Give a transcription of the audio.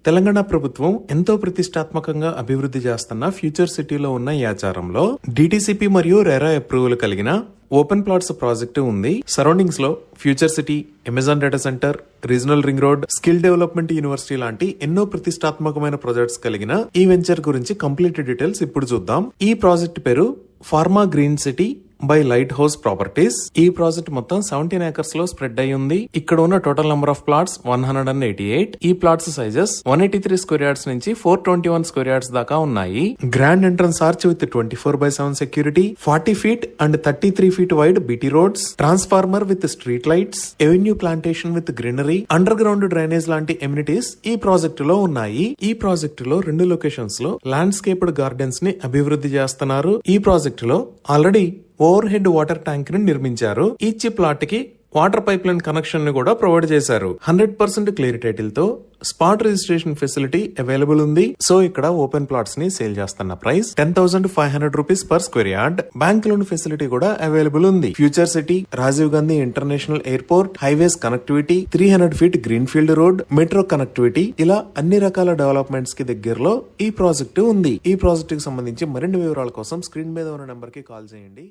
తెలంగాణ ప్రభుత్వం ఎంతో ప్రతిష్టాత్మకంగా అభివృద్ధి చేస్తున్న ఫ్యూచర్ సిటీలో ఉన్న ఈ ఆచారంలో డిటిసిపి మరియు రెరా అప్రూవల్ కలిగిన ఓపెన్ ప్లాట్స్ ప్రాజెక్టు ఉంది. సరౌండింగ్స్ లో future city, Amazon data centre, regional ring road, skill development university లాంటి ఎన్నో ప్రతిష్టాత్మకమైన ప్రాజెక్ట్స్ కలిగిన ఈ వెంచర్ గురించి కంప్లీట్ డీటెయిల్స్ ఇప్పుడు చూద్దాం. ఈ ప్రాజెక్ట్ పేరు pharma green city by light house properties. ఈ ప్రాజెక్ట్ మొత్తం 17 ఏకర్స్ లో స్ప్రెడ్ అయి ఉంది. ఇక్కడ ఉన్న టోటల్ నెంబర్ ఆఫ్ ప్లాట్స్ 188. ఈ ప్లాట్స్ సైజెస్ 183 స్క్వేర్ యార్డ్స్ నుంచి 421 స్క్వేర్ యార్డ్స్ దాకా ఉన్నాయి. Grand entrance arch with 24/7 security, 40 feet and 33 feet wide BT roads, transformer with street lights, avenue plantation with greenery, under ground drainage లాంటి amenities ఈ project లో ఉన్నాయి. ఈ project లో 2 locations లో ల్యాండ్స్కేప్డ్ గార్డెన్స్ ని అభివృద్ధి చేస్తున్నారు. ఈ ప్రాజెక్టు లో already overhead water tank ని నిర్మించారు. ఈచ్ ప్లాట్ కి వాటర్ పైప్ లైన్ కనెక్షన్ ని కూడా ప్రొవైడ్ చేశారు. 100% క్లియర్ టైటిల్ తో స్పాట్ రిజిస్ట్రేషన్ ఫెసిలిటీ అవైలబుల్ ఉంది. సో ఇక్కడ ఓపెన్ ప్లాట్స్ ని సేల్ చేస్తున్న price 10,500 rupees per square yard. Bank loan facility కూడా అవైలబుల్ ఉంది. Future city, Rajiv Gandhi international airport, highways connectivity, 300 feet green field road, metro connectivity, ఇలా అన్ని రకాల డెవలప్మెంట్స్ కి దగ్గరలో ఈ ప్రాజెక్టు ఉంది. ఈ ప్రాజెక్ట్ కి సంబంధించి మరిన్ని వివరాల కోసం స్క్రీన్ మీద ఉన్న నెంబర్ కి కాల్ చేయండి.